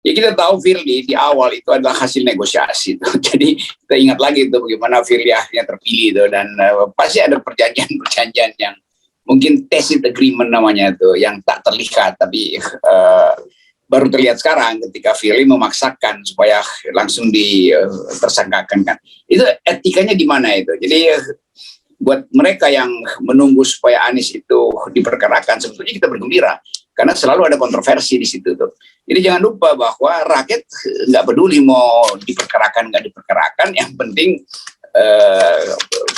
Ya kita tahu Firly di awal itu adalah hasil negosiasi tuh. Jadi kita ingat lagi itu bagaimana Firly akhirnya terpilih itu, dan pasti ada perjanjian-perjanjian yang mungkin tacit agreement namanya itu yang tak terlihat, tapi baru terlihat sekarang ketika Firly memaksakan supaya langsung ditersangkakan kan. Itu etikanya di mana itu? Jadi buat mereka yang menunggu supaya Anies itu diperkarakan, sebetulnya kita bergembira karena selalu ada kontroversi di situ tuh. Jadi jangan lupa bahwa rakyat nggak peduli mau diperkarakan nggak diperkarakan, yang penting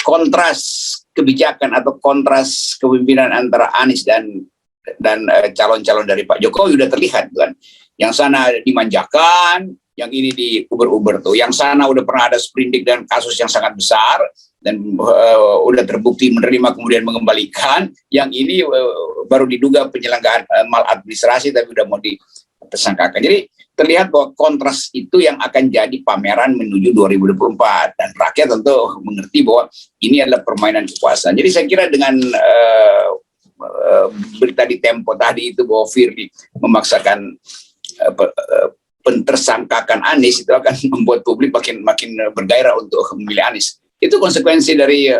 kontras kebijakan atau kontras kepemimpinan antara Anies dan calon-calon dari Pak Jokowi udah terlihat kan. Yang sana dimanjakan, yang ini diuber-uber tuh. Yang sana udah pernah ada sprindik dan kasus yang sangat besar dan udah terbukti menerima kemudian mengembalikan. Yang ini baru diduga penyelenggaraan maladministrasi tapi udah mau tersangkakan. Jadi terlihat bahwa kontras itu yang akan jadi pameran menuju 2024, dan rakyat tentu mengerti bahwa ini adalah permainan kekuasaan. Jadi saya kira dengan berita di Tempo tadi itu bahwa Firly memaksakan pentersangkakan Anies, itu akan membuat publik makin bergairah untuk memilih Anies. Itu konsekuensi dari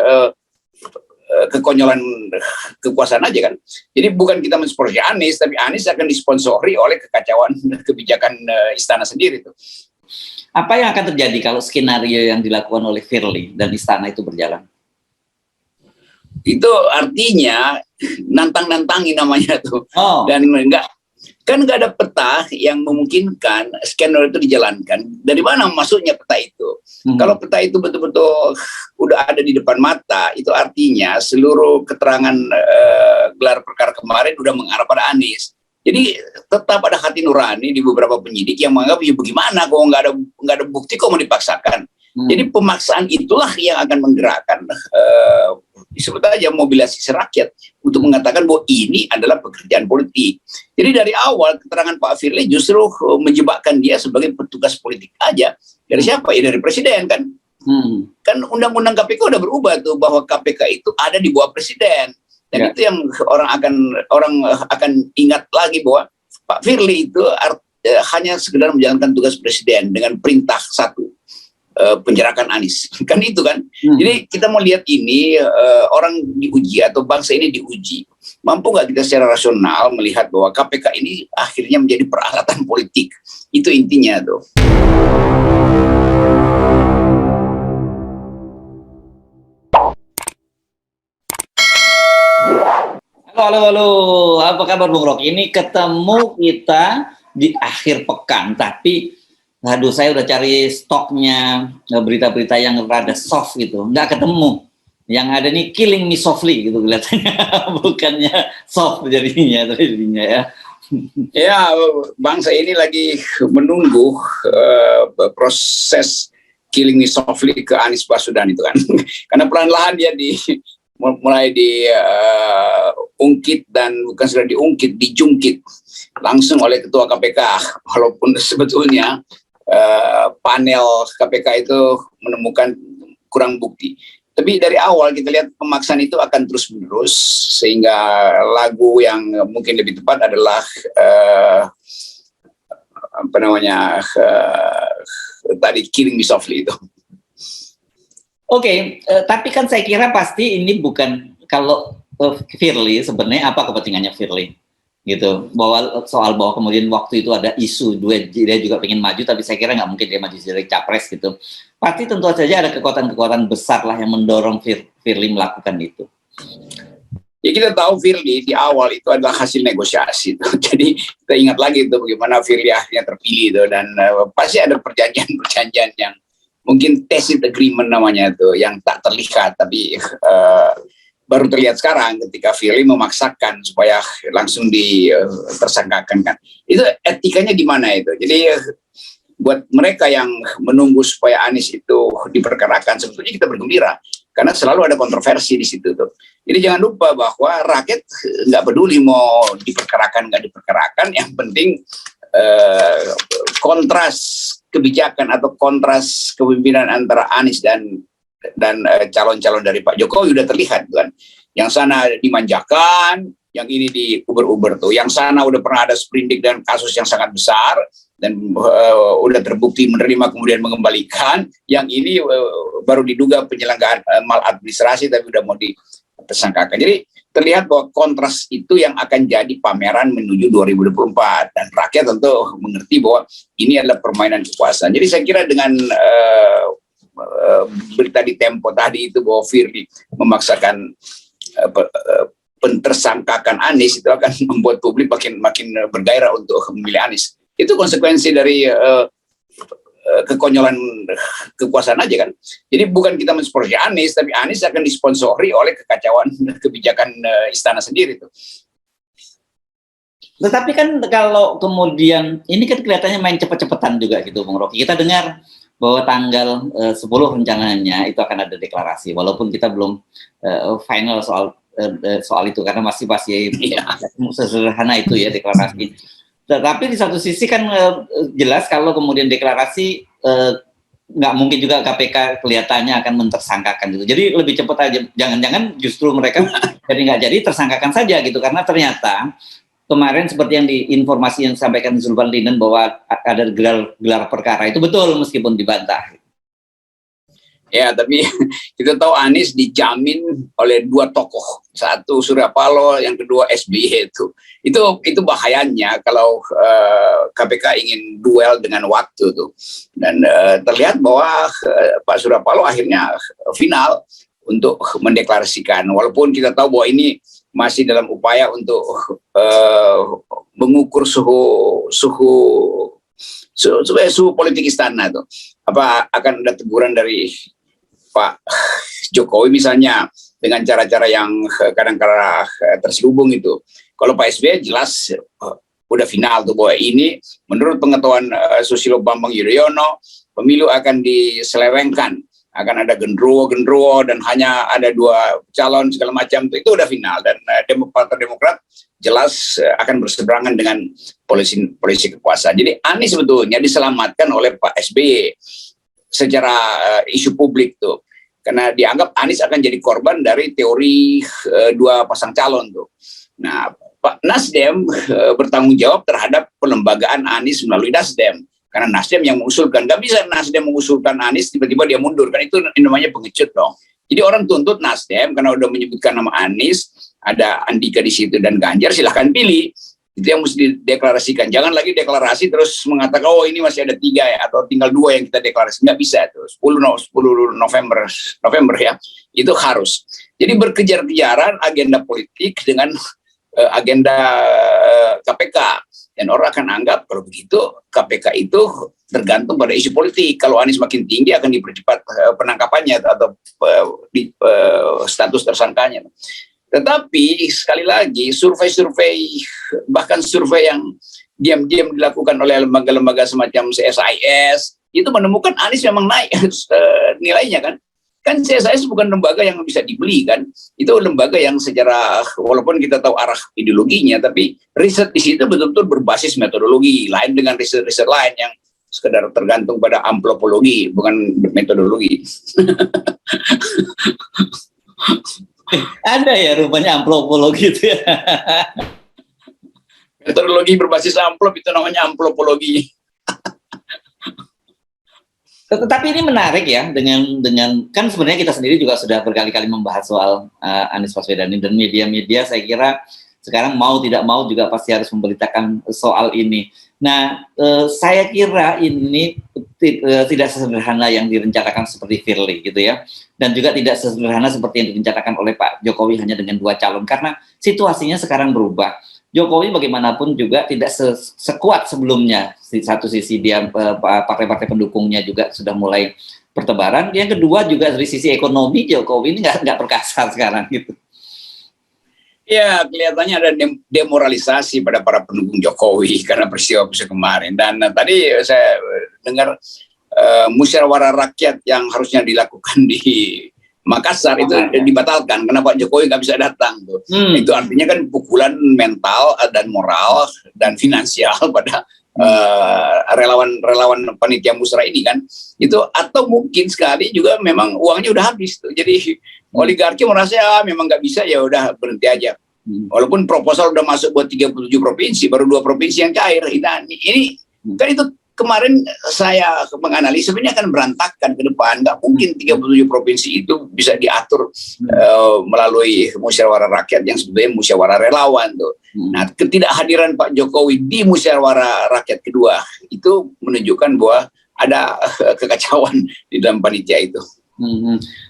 kekonyolan kekuasaan aja kan. Jadi bukan kita mensponsori Anies, tapi Anies akan disponsori oleh kekacauan kebijakan istana sendiri tuh. Apa yang akan terjadi kalau skenario yang dilakukan oleh Firly dan istana itu berjalan? Itu artinya nantang-nantangi namanya tuh. Dan nggak ada peta yang memungkinkan skenario itu dijalankan. Dari mana masuknya peta itu? Kalau peta itu betul-betul udah ada di depan mata, itu artinya seluruh keterangan gelar perkara kemarin udah mengarah pada Anies. Jadi tetap ada hati nurani di beberapa penyidik yang menganggap ya bagaimana kalau nggak ada bukti kok mau dipaksakan. Jadi pemaksaan itulah yang akan menggerakkan disebut aja mobilisasi rakyat untuk mengatakan bahwa ini adalah pekerjaan politik. Jadi dari awal keterangan Pak Firly justru menjebakkan dia sebagai petugas politik aja. Dari siapa? Ya dari presiden kan. Kan undang-undang KPK udah berubah tuh bahwa KPK itu ada di bawah presiden. Dan itu yang orang akan ingat lagi bahwa Pak Firly itu hanya sekedar menjalankan tugas presiden dengan perintah satu. Penjarakan Anies kan itu kan. Jadi kita mau lihat ini orang diuji atau bangsa ini diuji, mampu nggak kita secara rasional melihat bahwa KPK ini akhirnya menjadi peralatan politik. Itu intinya tuh. Halo, apa kabar Bung Rok? Ini ketemu kita di akhir pekan, tapi aduh, saya udah cari stoknya berita-berita yang rada soft gitu, nggak ketemu. Yang ada nih killing me softly gitu kelihatannya, bukannya soft jadinya ya. Ya, bangsa ini lagi menunggu proses killing me softly ke Anies Baswedan itu kan, karena pelan-pelan dia mulai diungkit dan bukan sudah diungkit, dijungkit langsung oleh Ketua KPK, walaupun sebetulnya panel KPK itu menemukan kurang bukti. Tapi dari awal kita lihat pemaksaan itu akan terus-menerus, sehingga lagu yang mungkin lebih tepat adalah tadi Killing Me Softly itu. Oke, tapi kan saya kira pasti ini bukan, kalau Firly sebenarnya apa kepentingannya Firly? Gitu, bahwa kemudian waktu itu ada isu dia juga pengen maju, tapi saya kira nggak mungkin dia maju jadi capres gitu. Pasti tentu saja ada kekuatan-kekuatan besar lah yang mendorong Firly melakukan itu. Ya kita tahu Firly di awal itu adalah hasil negosiasi tuh. Jadi kita ingat lagi itu bagaimana Firly akhirnya terpilih itu, dan pasti ada perjanjian-perjanjian yang mungkin tacit agreement namanya itu yang tak terlihat, tapi baru terlihat sekarang ketika Firly memaksakan supaya langsung ditersangkakan kan. Itu etikanya di mana itu? Jadi buat mereka yang menunggu supaya Anies itu diperkarakan, sebetulnya kita bergembira karena selalu ada kontroversi di situ tuh. Jadi jangan lupa bahwa rakyat nggak peduli mau diperkarakan nggak diperkarakan, yang penting kontras kebijakan atau kontras kepemimpinan antara Anies dan calon-calon dari Pak Jokowi udah terlihat kan. Yang sana dimanjakan, yang ini diuber-uber tuh. Yang sana udah pernah ada sprindik dan kasus yang sangat besar dan udah terbukti menerima kemudian mengembalikan. Yang ini baru diduga penyelenggaraan maladministrasi tapi udah mau ditersangkakan. Jadi terlihat bahwa kontras itu yang akan jadi pameran menuju 2024, dan rakyat tentu mengerti bahwa ini adalah permainan kekuasaan. Jadi saya kira dengan berita di Tempo tadi itu bahwa Firly memaksakan pentersangkakan Anies, itu akan membuat publik makin bergairah untuk memilih Anies. Itu konsekuensi dari kekonyolan kekuasaan aja kan. Jadi bukan kita mensponsori Anies, tapi Anies akan disponsori oleh kekacauan kebijakan istana sendiri tuh. Tetapi kan kalau kemudian ini kan kelihatannya main cepet-cepetan juga gitu, Bung Rocky. Kita dengar bahwa tanggal 10 rencananya itu akan ada deklarasi, walaupun kita belum final soal itu karena masih sederhana itu ya deklarasi. Tetapi di satu sisi kan jelas kalau kemudian deklarasi nggak mungkin juga KPK kelihatannya akan mentersangkakan gitu. Jadi lebih cepat aja, jangan-jangan justru mereka jadi nggak jadi tersangkakan saja gitu, karena ternyata kemarin seperti yang informasi yang disampaikan Zulfan Linden bahwa ada gelar perkara itu betul meskipun dibantah. Ya, tapi kita tahu Anies dijamin oleh dua tokoh, satu Surya Paloh, yang kedua SBY itu bahayanya kalau KPK ingin duel dengan waktu tuh. Dan terlihat bahwa Pak Surya Paloh akhirnya final untuk mendeklarasikan, walaupun kita tahu bahwa ini masih dalam upaya untuk mengukur suhu politik istana tuh. Apa akan ada teguran dari Pak Jokowi misalnya dengan cara-cara yang kadang-kadang terselubung itu. Kalau Pak SBY jelas udah final tuh bahwa ini menurut pengetahuan Susilo Bambang Yudhoyono, pemilu akan diselewengkan, akan ada genderuwo dan hanya ada 2 calon segala macam itu udah final. Dan Partai Demokrat jelas akan berseberangan dengan polisi kekuasaan. Jadi Anies sebetulnya diselamatkan oleh Pak SBY secara isu publik tuh, karena dianggap Anies akan jadi korban dari teori 2 pasang calon tuh. Nah, Pak Nasdem bertanggung jawab terhadap pelembagaan Anies melalui Nasdem, karena Nasdem yang mengusulkan. Nggak bisa Nasdem mengusulkan Anies tiba-tiba dia mundur, kan itu namanya pengecut dong. Jadi orang tuntut Nasdem karena udah menyebutkan nama Anies, ada Andika di situ dan Ganjar, silahkan pilih. Itu yang mesti dideklarasikan. Jangan lagi deklarasi terus mengatakan oh ini masih ada 3 ya, atau tinggal 2 yang kita deklarasi. Nggak bisa tuh. 10 November ya, itu harus. Jadi berkejar-kejaran agenda politik dengan agenda KPK, dan orang akan anggap kalau begitu KPK itu tergantung pada isu politik. Kalau Anies makin tinggi akan dipercepat penangkapannya atau status tersangkanya. Tetapi sekali lagi survei-survei, bahkan survei yang diam-diam dilakukan oleh lembaga-lembaga semacam CSIS itu menemukan Anies memang naik nilainya kan. Kan CSIS bukan lembaga yang bisa dibeli kan. Itu lembaga yang secara, walaupun kita tahu arah ideologinya, tapi riset di situ betul-betul berbasis metodologi, lain dengan riset-riset lain yang sekedar tergantung pada amplopologi, bukan metodologi. Ada ya rupanya amplopologi itu ya. Metodologi berbasis amplop itu namanya amplopologi. Tetapi ini menarik ya, dengan kan sebenarnya kita sendiri juga sudah berkali-kali membahas soal Anies Baswedan ini, dan media-media saya kira sekarang mau tidak mau juga pasti harus memberitakan soal ini. Nah, saya kira ini tidak sesederhana yang direncanakan seperti Firly gitu ya, dan juga tidak sesederhana seperti yang direncanakan oleh Pak Jokowi hanya dengan 2 calon, karena situasinya sekarang berubah. Jokowi bagaimanapun juga tidak sekuat sebelumnya. Di satu sisi dia partai-partai pendukungnya juga sudah mulai bertebaran. Yang kedua juga dari sisi ekonomi Jokowi ini nggak perkasa sekarang gitu. Ya, kelihatannya ada demoralisasi pada para pendukung Jokowi karena peristiwa kemarin. Dan tadi saya dengar musyawarah rakyat yang harusnya dilakukan di Makassar itu dibatalkan karena Pak Jokowi nggak bisa datang tuh. Itu artinya kan pukulan mental dan moral dan finansial pada relawan panitia musrah ini kan. Itu atau mungkin sekali juga memang uangnya udah habis tuh. Jadi oligarki merasa memang nggak bisa, ya udah berhenti aja. Walaupun proposal udah masuk buat 37 provinsi, baru 2 provinsi yang cair. Nah, ini Kan itu kemarin saya menganalisis sebenarnya akan berantakan ke depan. Nggak mungkin 37 provinsi itu bisa diatur melalui musyawarah rakyat yang sebetulnya musyawarah relawan tuh. Nah, ketidakhadiran Pak Jokowi di musyawarah rakyat kedua itu menunjukkan bahwa ada kekacauan di dalam panitia itu.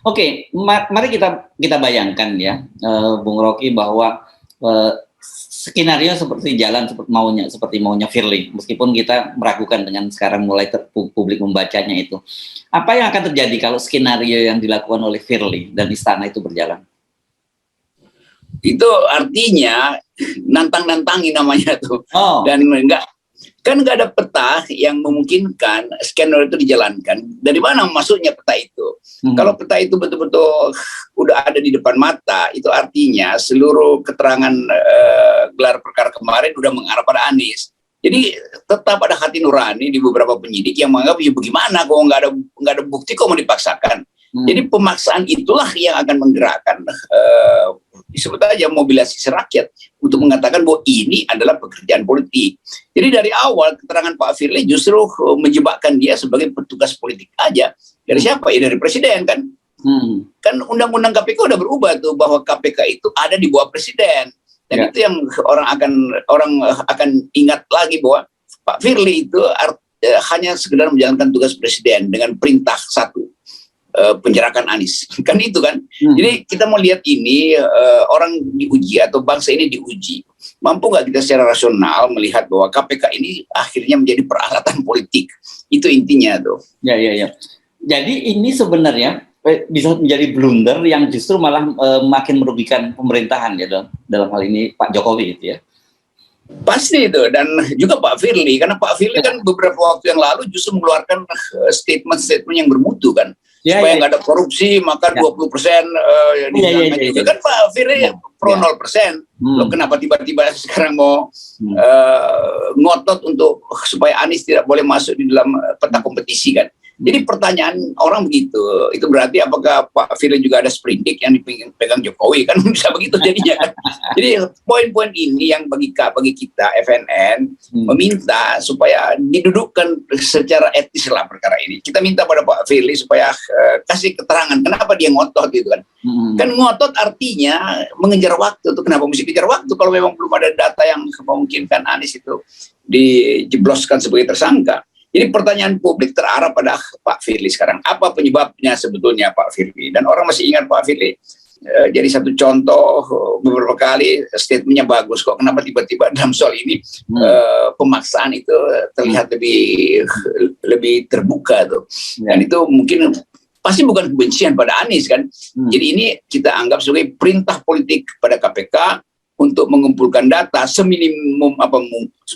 Oke, mari kita bayangkan ya, Bung Rocky, bahwa skenario seperti maunya Firly, meskipun kita meragukan dengan sekarang mulai publik membacanya itu. Apa yang akan terjadi kalau skenario yang dilakukan oleh Firly dan istana itu berjalan? Itu artinya nantang-nantangi namanya tuh. Dan nggak ada peta yang memungkinkan skenario itu dijalankan. Dari mana masuknya peta itu? Kalau peta itu betul-betul udah ada di depan mata, itu artinya seluruh keterangan gelar perkara kemarin udah mengarah pada Anies. Jadi tetap ada hati nurani di beberapa penyidik yang menganggap ya bagaimana kok nggak ada bukti kok mau dipaksakan. Jadi pemaksaan itulah yang akan menggerakkan disebut aja mobilisasi rakyat untuk mengatakan bahwa ini adalah pekerjaan politik. Jadi dari awal keterangan Pak Firly justru menjebakkan dia sebagai petugas politik aja. Dari siapa? Ya dari presiden kan. Kan undang-undang KPK udah berubah tuh bahwa KPK itu ada di bawah presiden. Dan itu yang orang akan ingat lagi bahwa Pak Firly itu hanya sekedar menjalankan tugas presiden dengan perintah satu, penjarakan Anies. Kan itu kan. Jadi kita mau lihat ini orang diuji atau bangsa ini diuji. Mampu nggak kita secara rasional melihat bahwa KPK ini akhirnya menjadi peralatan politik. Itu intinya tuh. Ya. Jadi ini sebenarnya bisa menjadi blunder yang justru malah makin merugikan pemerintahan ya dalam hal ini Pak Jokowi itu ya. Pasti itu, dan juga Pak Firly, karena Pak Firly kan beberapa waktu yang lalu justru mengeluarkan statement-statement yang bermutu kan, supaya nggak ada korupsi maka 20% dihilangkan juga kan Pak Firly pro 0%. Loh kenapa tiba-tiba sekarang mau ngotot untuk supaya Anies tidak boleh masuk di dalam peta kompetisi kan? Jadi pertanyaan orang begitu, itu berarti apakah Pak Firly juga ada sprindik yang dipegang Jokowi kan bisa begitu jadinya kan. Jadi poin-poin ini yang bagi kita FNN meminta supaya didudukkan secara etis lah perkara ini. Kita minta pada Pak Firly supaya kasih keterangan kenapa dia ngotot gitu kan. Kan ngotot artinya mengejar waktu tuh. Kenapa mesti kejar waktu kalau memang belum ada data yang memungkinkan Anies itu dijebloskan sebagai tersangka. Jadi pertanyaan publik terarah pada Pak Firly sekarang. Apa penyebabnya sebetulnya Pak Firly? Dan orang masih ingat Pak Firly jadi satu contoh beberapa kali statementnya bagus kok. Kenapa tiba-tiba dalam soal ini pemaksaan itu terlihat lebih terbuka tuh. Dan itu mungkin pasti bukan kebencian pada Anies kan. Jadi ini kita anggap sebagai perintah politik pada KPK untuk mengumpulkan data seminimum apa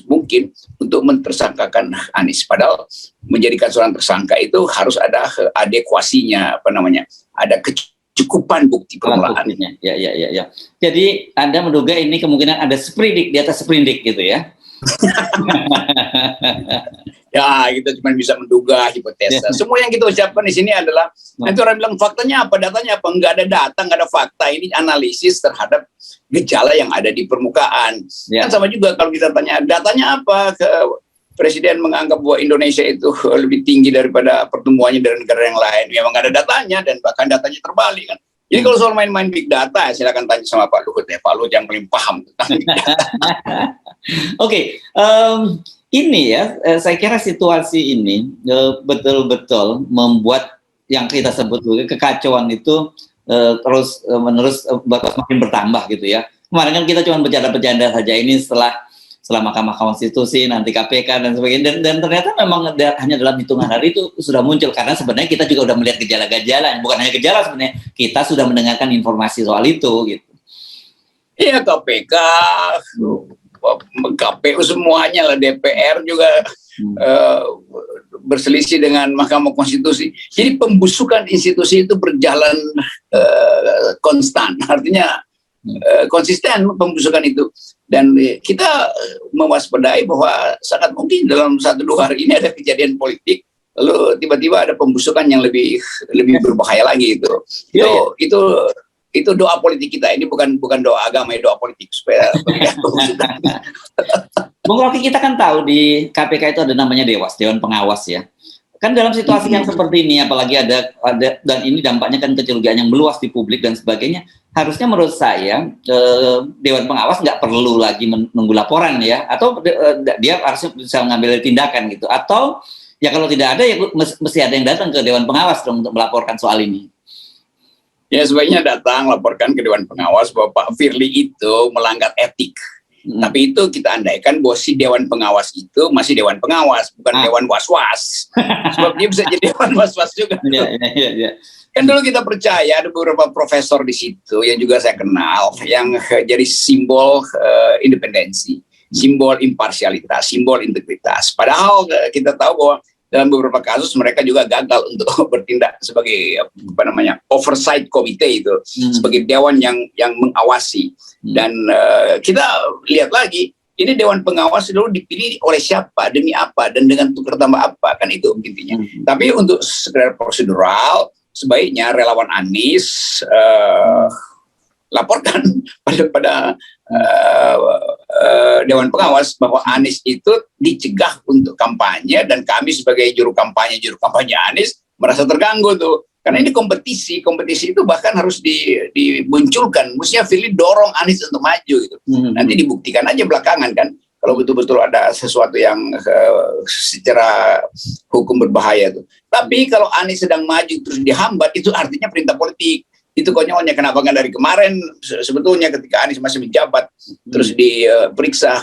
mungkin untuk mentersangkakan Anies. Padahal menjadikan seorang tersangka itu harus ada adekuasinya, ada kecukupan bukti permulaan. Ya. Jadi Anda menduga ini kemungkinan ada sprindik di atas sprindik gitu ya? Ya, kita cuma bisa menduga, hipotesa. Semua yang kita ucapkan di sini adalah nanti orang bilang faktanya apa, datanya apa. Nggak ada data, nggak ada fakta. Ini analisis terhadap gejala yang ada di permukaan. Kan sama juga kalau kita tanya datanya apa, Presiden menganggap bahwa Indonesia itu lebih tinggi daripada pertumbuhannya dari negara yang lain. Memang nggak ada datanya dan bahkan datanya terbalik kan. Jadi kalau soal main-main big data, silakan tanya sama Pak Luhut ya. Pak Luhut yang paling paham tentang big data. Oke, ini ya, saya kira situasi ini betul-betul membuat yang kita sebut kekacauan itu terus menerus makin bertambah gitu ya. Kemarin kan kita cuma bercanda-bercanda saja, ini setelah Mahkamah Konstitusi, nanti KPK dan sebagainya, dan ternyata memang hanya dalam hitungan hari itu sudah muncul, karena sebenarnya kita juga sudah melihat gejala-gejala, bukan hanya gejala sebenarnya, kita sudah mendengarkan informasi soal itu gitu. Iya, KPK, KPU semuanya lah, DPR juga berselisih dengan Mahkamah Konstitusi. Jadi pembusukan institusi itu berjalan konstan, artinya konsisten pembusukan itu. Dan kita mewaspadai bahwa sangat mungkin dalam 1-2 hari ini ada kejadian politik, lalu tiba-tiba ada pembusukan yang lebih berbahaya lagi itu. Itu Itu doa politik kita. Ini bukan doa agama, doa politik supaya Bung Rocky, kita kan tahu di KPK itu ada namanya Dewan Pengawas ya. Kan dalam situasi yang seperti ini, apalagi ada dan ini dampaknya kan kecurigaan yang meluas di publik dan sebagainya, harusnya menurut saya Dewan Pengawas nggak perlu lagi menunggu laporan ya, atau dia harusnya bisa mengambil tindakan gitu, atau ya kalau tidak ada ya mesti ada yang datang ke Dewan Pengawas dong untuk melaporkan soal ini. Ya sebaiknya datang laporkan ke Dewan Pengawas bahwa Pak Firly itu melanggar etik. Tapi itu kita andaikan bahwa si Dewan Pengawas itu masih Dewan Pengawas, bukan Dewan Was-Was. Sebab dia bisa jadi Dewan Was-Was juga. Yeah. Kan dulu kita percaya ada beberapa profesor di situ yang juga saya kenal, yang jadi simbol independensi, simbol imparsialitas, simbol integritas. Padahal kita tahu bahwa dalam beberapa kasus mereka juga gagal untuk bertindak sebagai oversight committee itu, sebagai dewan yang mengawasi. Dan kita lihat lagi, ini Dewan Pengawas dulu dipilih oleh siapa, demi apa, dan dengan tukar tambah apa, kan itu intinya. Tapi untuk sekedar prosedural, sebaiknya relawan Anies laporkan pada Dewan Pengawas bahwa Anies itu dicegah untuk kampanye, dan kami sebagai juru kampanye Anies merasa terganggu tuh. Karena ini kompetisi itu bahkan harus dimunculkan. Mestinya Firly dorong Anies untuk maju gitu. Nanti dibuktikan aja belakangan kan, kalau betul-betul ada sesuatu yang secara hukum berbahaya tuh. Tapi kalau Anies sedang maju terus dihambat, itu artinya perintah politik. Itu konyolnya, kenapa nggak dari kemarin sebetulnya ketika Anies masih menjabat terus diperiksa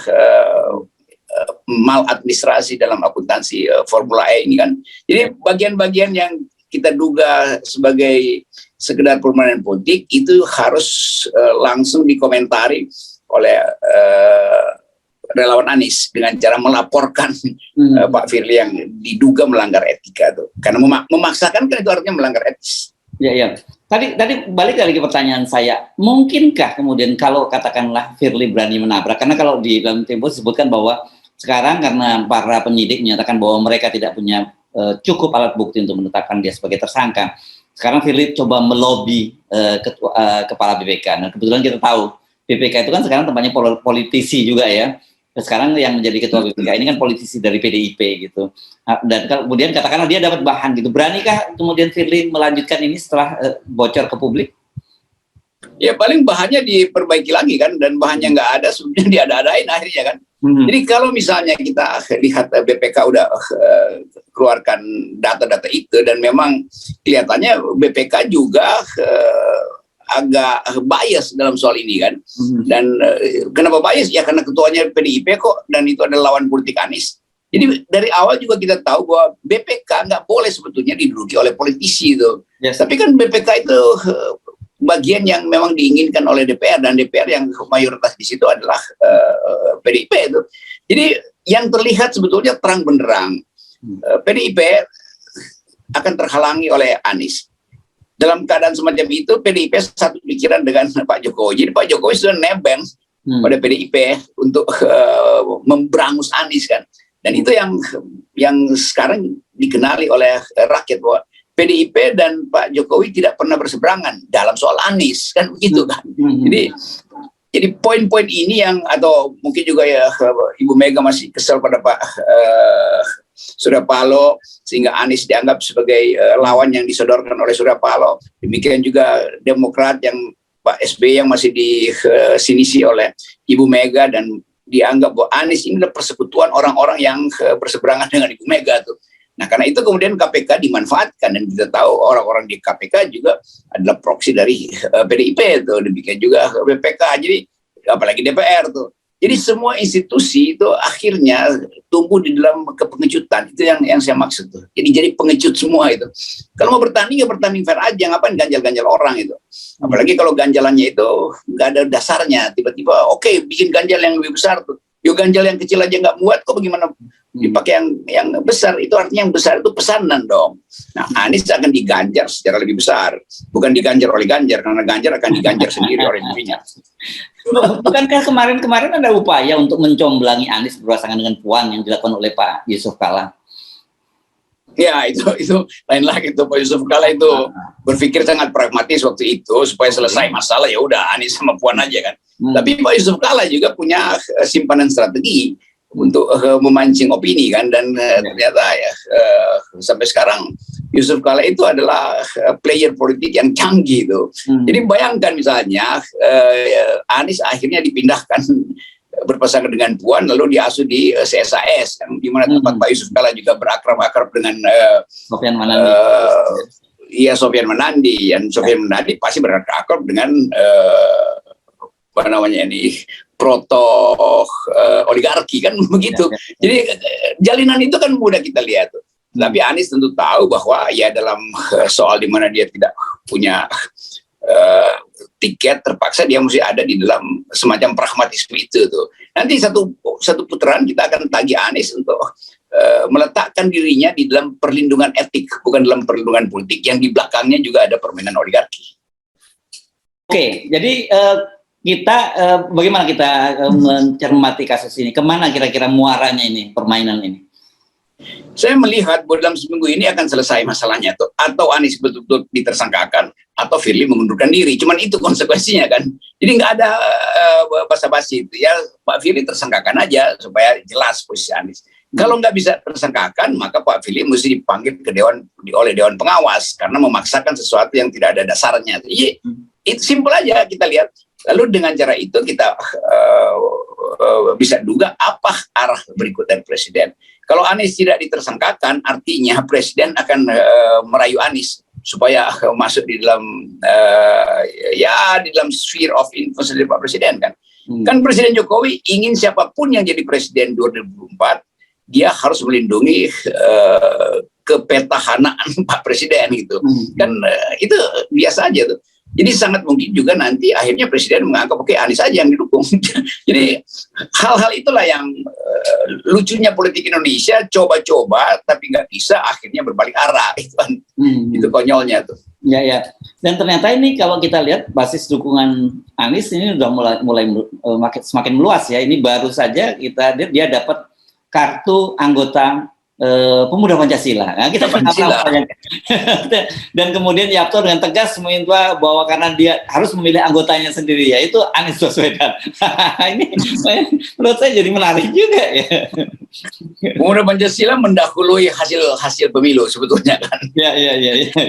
maladministrasi dalam akuntansi Formula E ini kan. Jadi bagian-bagian yang kita duga sebagai sekedar permainan politik itu harus langsung dikomentari oleh relawan Anies dengan cara melaporkan Pak Firly yang diduga melanggar etika tuh. Karena memaksakan kan itu artinya melanggar etis. Ya. Tadi balik lagi ke pertanyaan saya, mungkinkah kemudian kalau katakanlah Firly berani menabrak, karena kalau di dalam Tempo disebutkan bahwa sekarang karena para penyidik menyatakan bahwa mereka tidak punya cukup alat bukti untuk menetapkan dia sebagai tersangka. Sekarang Firly coba melobi kepala BPK. Nah, kebetulan kita tahu BPK itu kan sekarang tempatnya politisi juga ya. Sekarang yang menjadi ketua BPK ini kan politisi dari PDIP gitu. Dan kemudian katakanlah dia dapat bahan gitu. Beranikah kemudian Firly melanjutkan ini setelah bocor ke publik? Ya paling bahannya diperbaiki lagi kan, dan bahannya nggak ada sebenarnya diada-adain akhirnya kan. Jadi kalau misalnya kita lihat BPK udah keluarkan data-data itu, dan memang kelihatannya BPK juga agak bias dalam soal ini kan. Dan kenapa bias? Ya karena ketuanya PDIP kok, dan itu adalah lawan politik Anies. Jadi dari awal juga kita tahu bahwa BPK nggak boleh sebetulnya diduduki oleh politisi itu. Yes. Tapi kan BPK itu bagian yang memang diinginkan oleh DPR, dan DPR yang mayoritas di situ adalah PDIP itu. Jadi yang terlihat sebetulnya terang benderang PDIP akan terhalangi oleh Anies. Dalam keadaan semacam itu PDIP satu pikiran dengan Pak Jokowi. Jadi Pak Jokowi sudah nebeng pada PDIP untuk memberangus Anies kan. Dan itu yang sekarang dikenali oleh rakyat bahwa PDIP dan Pak Jokowi tidak pernah berseberangan dalam soal Anies kan begitu kan. Jadi poin-poin ini yang, atau mungkin juga ya Ibu Mega masih kesal pada Pak Surya Paloh sehingga Anies dianggap sebagai lawan yang disodorkan oleh Surya Paloh. Demikian juga Demokrat yang Pak SBY yang masih disinisi oleh Ibu Mega, dan dianggap bahwa Anies ini adalah persekutuan orang-orang yang berseberangan dengan Ibu Mega tuh. Nah, karena itu kemudian KPK dimanfaatkan, dan kita tahu orang-orang di KPK juga adalah proksi dari PDIP itu, demikian juga BPK, jadi apalagi DPR tuh. Jadi semua institusi itu akhirnya tumbuh di dalam kepengecutan. Itu yang saya maksud tuh. Jadi pengecut semua itu. Kalau mau bertanding ya bertanding fair aja, ngapain ganjal-ganjal orang itu. Apalagi kalau ganjalannya itu nggak ada dasarnya, tiba-tiba oke, bikin ganjal yang lebih besar tuh. Yuk ganjal yang kecil aja nggak muat, kok bagaimana dipakai yang besar? Itu artinya yang besar itu pesanan dong. Nah, Anies akan diganjar secara lebih besar, bukan diganjar oleh Ganjar, karena Ganjar akan diganjar sendiri oleh dirinya. Bukankah kemarin ada upaya untuk mencomblangi Anies berpasangan dengan Puan yang dilakukan oleh Pak Yusuf Kalla? Ya itu lain lagi, itu Pak Yusuf Kala itu berpikir sangat pragmatis waktu itu supaya selesai masalah, ya udah Anies sama Puan aja kan. Tapi Pak Yusuf Kala juga punya simpanan strategi untuk memancing opini kan, dan ternyata ya sampai sekarang Yusuf Kala itu adalah player politik yang canggih itu. Jadi bayangkan misalnya Anies akhirnya dipindahkan berpasangan dengan Puan, lalu diasuh di CSIS, di mana tempat Pak Yusuf Kala juga berakrab dengan Sofyan Manandi. Iya, Sofyan Manandi, dan Sofyan Manandi pasti berakrab dengan apa namanya ini, proto oligarki kan begitu. Jadi jalinan itu kan mudah kita lihat. Tapi Anies tentu tahu bahwa ya dalam soal di mana dia tidak punya tiket, terpaksa dia mesti ada di dalam semacam pragmatisme itu tuh. Nanti satu putaran kita akan tagih Anies untuk meletakkan dirinya di dalam perlindungan etik, bukan dalam perlindungan politik yang di belakangnya juga ada permainan oligarki. Oke, jadi kita bagaimana kita mencermati kasus ini? Kemana kira-kira muaranya ini, permainan ini? Saya melihat bahwa dalam seminggu ini akan selesai masalahnya tuh. Atau Anies betul-betul ditersangkakan, atau Firly mengundurkan diri. Cuman itu konsekuensinya kan. Jadi nggak ada basa-basi itu ya. Pak Firly tersangkakan aja supaya jelas posisi Anies. Kalau nggak bisa tersangkakan, maka Pak Firly mesti dipanggil ke oleh Dewan Pengawas karena memaksakan sesuatu yang tidak ada dasarnya. Jadi itu simpel aja kita lihat. Lalu dengan cara itu kita bisa duga apa arah berikut dari Presiden. Kalau Anies tidak ditersangkakan, artinya Presiden akan merayu Anies supaya masuk di dalam di dalam sphere of influence dari Pak Presiden kan. Kan Presiden Jokowi ingin siapapun yang jadi Presiden 2024 dia harus melindungi kepetahanaan Pak Presiden gitu. Kan itu biasa aja tuh. Jadi sangat mungkin juga nanti akhirnya Presiden menganggap oke, Anies aja yang didukung. Jadi hal-hal itulah yang lucunya politik Indonesia, coba-coba tapi nggak bisa, akhirnya berbalik arah. Itu konyolnya tuh. Ya ya. Dan ternyata ini kalau kita lihat basis dukungan Anies ini udah mulai semakin meluas ya. Ini baru saja dia dapat kartu anggota pemuda Pancasila. Nah, kita Pancasila. Dan kemudian Yapto dengan tegas meminta bahwa karena dia harus memilih anggotanya sendiri, yaitu Anies Baswedan. Ini menurut saya jadi menarik juga ya. Pemuda Pancasila mendahului hasil pemilu sebetulnya kan. Ya.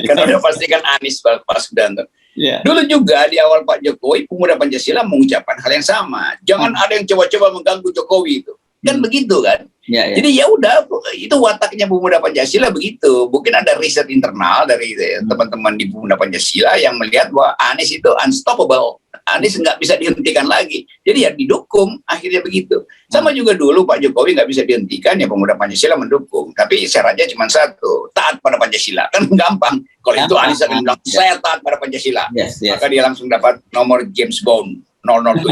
Karena udah pastikan Anies Baswedan. Ya. Dulu juga di awal Pak Jokowi, Pemuda Pancasila mengucapkan hal yang sama. Jangan ada yang coba-coba mengganggu Jokowi itu. Kan begitu kan. Ya. Jadi ya udah, itu wataknya Pemuda Pancasila begitu. Mungkin ada riset internal dari teman-teman di Pemuda Pancasila yang melihat bahwa Anies itu unstoppable. Anies nggak bisa dihentikan lagi. Jadi ya didukung, akhirnya begitu. Sama juga dulu Pak Jokowi nggak bisa dihentikan, ya Pemuda Pancasila mendukung. Tapi syaratnya cuma satu, taat pada Pancasila. Kan gampang. Kalau itu Anies akan bilang, saya taat pada Pancasila. Yes. Maka dia langsung dapat nomor James Bond 007.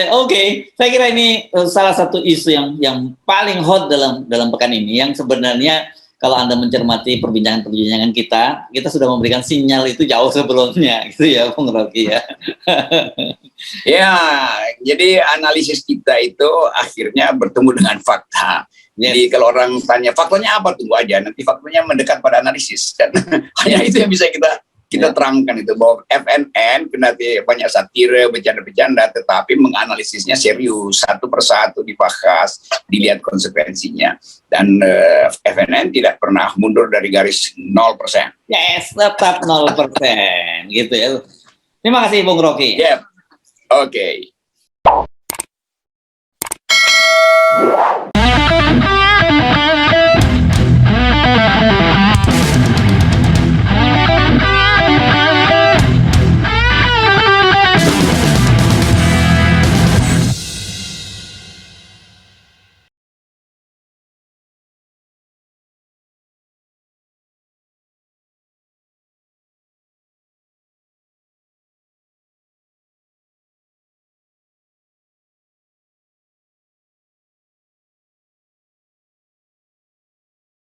Oke, saya kira ini salah satu isu yang paling hot dalam pekan ini, yang sebenarnya kalau Anda mencermati perbincangan kita sudah memberikan sinyal itu jauh sebelumnya, gitu ya, Bung Rocky ya. Ya, jadi analisis kita itu akhirnya bertemu dengan fakta. Yes. Jadi kalau orang tanya faktanya apa, tunggu aja, nanti faktanya mendekat pada analisis. Dan hanya itu yang bisa kita terangkan itu, bahwa FNN kendati banyak satire, bercanda-bercanda, tetapi menganalisisnya serius, satu persatu dibahas, dilihat konsekuensinya, dan FNN tidak pernah mundur dari garis 0%. Yes, tetap 0%, gitu ya. Terima kasih Bung Rocky. Yeah. Oke.